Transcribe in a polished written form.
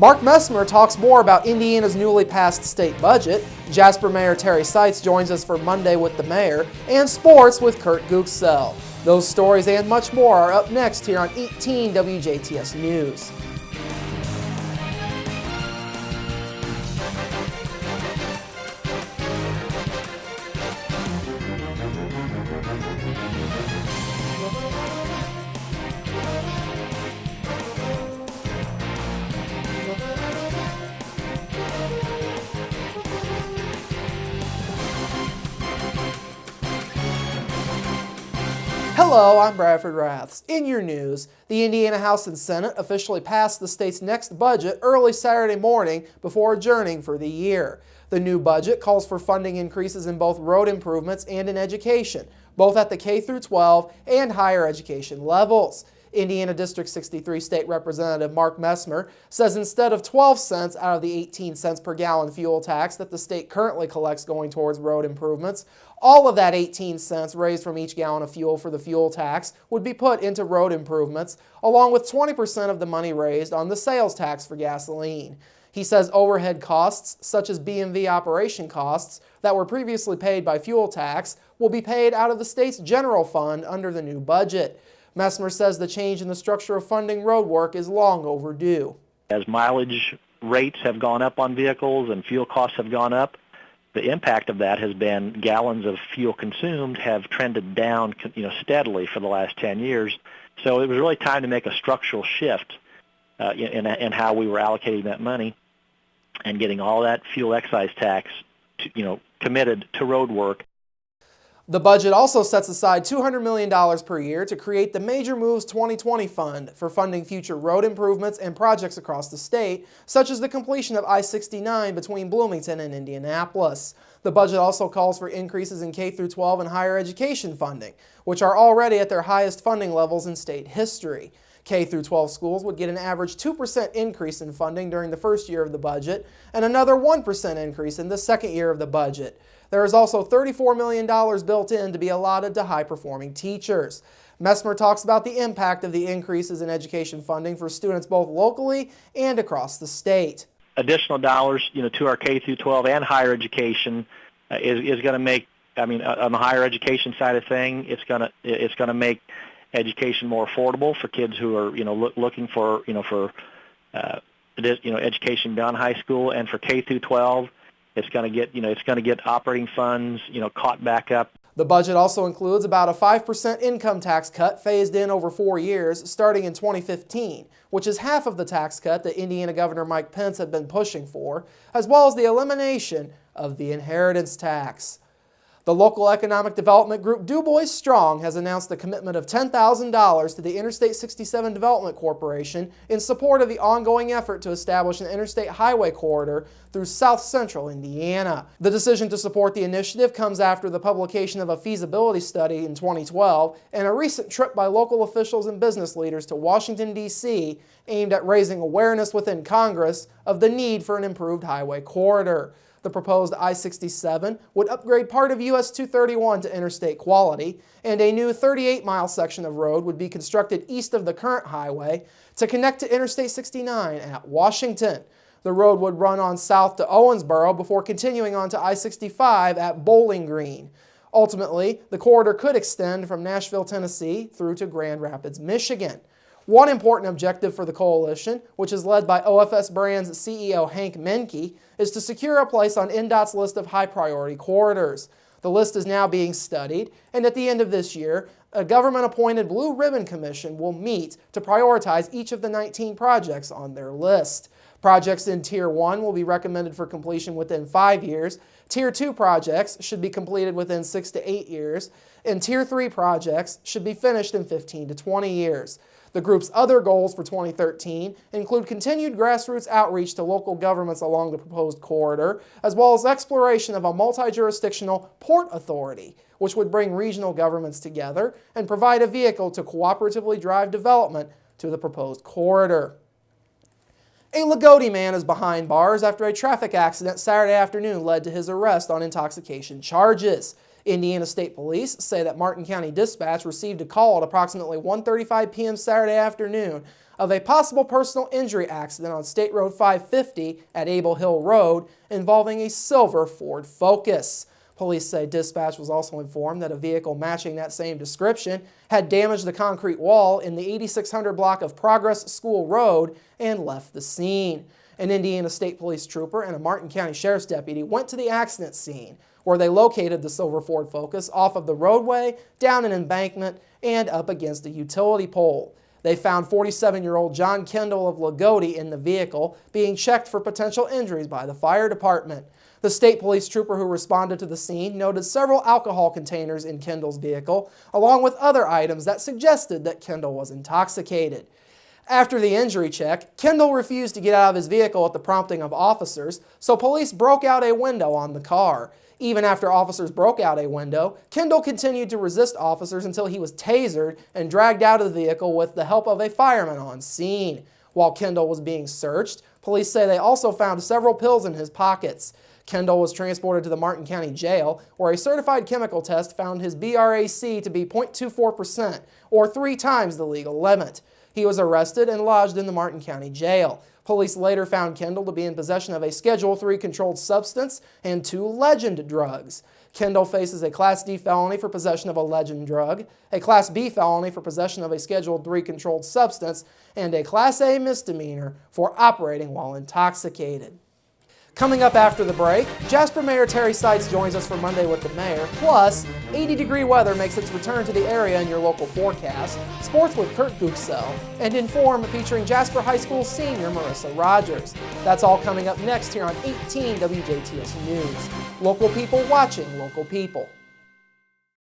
Mark Messmer talks more about Indiana's newly passed state budget. Jasper Mayor Terry Seitz joins us for Monday with the Mayor, and sports with Kurt Guxell. Those stories and much more are up next here on 18 WJTS News. Hello, I'm Bradford Raths. In your news, the Indiana House and Senate officially passed the state's next budget early Saturday morning before adjourning for the year. The new budget calls for funding increases in both road improvements and in education, both at the K-12 and higher education levels. Indiana District 63 State Representative Mark Messmer says instead of 12 cents out of the 18 cents per gallon fuel tax that the state currently collects going towards road improvements, all of that 18 cents raised from each gallon of fuel for the fuel tax would be put into road improvements, along with 20% of the money raised on the sales tax for gasoline. He says overhead costs, such as BMV operation costs, that were previously paid by fuel tax, will be paid out of the state's general fund under the new budget. Messmer says the change in the structure of funding road work is long overdue. As mileage rates have gone up on vehicles and fuel costs have gone up, the impact of that has been gallons of fuel consumed have trended down steadily for the last 10 years. So it was really time to make a structural shift in how we were allocating that money and getting all that fuel excise tax committed to road work. The budget also sets aside $200 million per year to create the Major Moves 2020 Fund for funding future road improvements and projects across the state, such as the completion of I-69 between Bloomington and Indianapolis. The budget also calls for increases in K-12 and higher education funding, which are already at their highest funding levels in state history. K-12 schools would get an average 2% increase in funding during the first year of the budget and another 1% increase in the second year of the budget. There is also $34 million built in to be allotted to high-performing teachers. Messmer talks about the impact of the increases in education funding for students both locally and across the state. Additional dollars, to our K-12 and higher education is going to make. On the higher education side of thing, it's going to make education more affordable for kids who are looking for education beyond high school, and for K-12. It's going to get operating funds, caught back up. The budget also includes about a 5% income tax cut phased in over 4 years, starting in 2015, which is half of the tax cut that Indiana Governor Mike Pence had been pushing for, as well as the elimination of the inheritance tax. The local economic development group Du Bois Strong has announced the commitment of $10,000 to the Interstate 67 Development Corporation in support of the ongoing effort to establish an interstate highway corridor through south central Indiana. The decision to support the initiative comes after the publication of a feasibility study in 2012 and a recent trip by local officials and business leaders to Washington, D.C. aimed at raising awareness within Congress of the need for an improved highway corridor. The proposed I-67 would upgrade part of US 231 to interstate quality, and a new 38-mile section of road would be constructed east of the current highway to connect to Interstate 69 at Washington. The road would run on south to Owensboro before continuing on to I-65 at Bowling Green. Ultimately, the corridor could extend from Nashville, Tennessee through to Grand Rapids, Michigan. One important objective for the coalition, which is led by OFS Brands CEO Hank Menke, is to secure a place on INDOT's list of high-priority corridors. The list is now being studied, and at the end of this year, a government-appointed Blue Ribbon Commission will meet to prioritize each of the 19 projects on their list. Projects in Tier 1 will be recommended for completion within 5 years. Tier 2 projects should be completed within 6 to 8 years, and Tier 3 projects should be finished in 15 to 20 years. The group's other goals for 2013 include continued grassroots outreach to local governments along the proposed corridor, as well as exploration of a multi-jurisdictional port authority, which would bring regional governments together and provide a vehicle to cooperatively drive development to the proposed corridor. A Lagodi man is behind bars after a traffic accident Saturday afternoon led to his arrest on intoxication charges. Indiana State Police say that Martin County Dispatch received a call at approximately 1:35 p.m. Saturday afternoon of a possible personal injury accident on State Road 550 at Able Hill Road involving a silver Ford Focus. Police say dispatch was also informed that a vehicle matching that same description had damaged the concrete wall in the 8600 block of Progress School Road and left the scene. An Indiana State Police trooper and a Martin County Sheriff's deputy went to the accident scene, where they located the silver Ford Focus off of the roadway, down an embankment, and up against a utility pole. They found 47-year-old John Kendall of Lagodi in the vehicle, being checked for potential injuries by the fire department. The state police trooper who responded to the scene noted several alcohol containers in Kendall's vehicle, along with other items that suggested that Kendall was intoxicated. After the injury check, Kendall refused to get out of his vehicle at the prompting of officers, so police broke out a window on the car. Even after officers broke out a window, Kendall continued to resist officers until he was tasered and dragged out of the vehicle with the help of a fireman on scene. While Kendall was being searched, police say they also found several pills in his pockets. Kendall was transported to the Martin County Jail, where a certified chemical test found his BRAC to be 0.24%, or 3 times the legal limit. He was arrested and lodged in the Martin County Jail. Police later found Kendall to be in possession of a Schedule III controlled substance and 2 legend drugs. Kendall faces a Class D felony for possession of a legend drug, a Class B felony for possession of a Schedule III controlled substance, and a Class A misdemeanor for operating while intoxicated. Coming up after the break, Jasper Mayor Terry Seitz joins us for Monday with the Mayor, plus 80-degree weather makes its return to the area in your local forecast, sports with Kurt Guxell, and Inform featuring Jasper High School senior Marissa Rogers. That's all coming up next here on 18 WJTS News. Local people watching local people.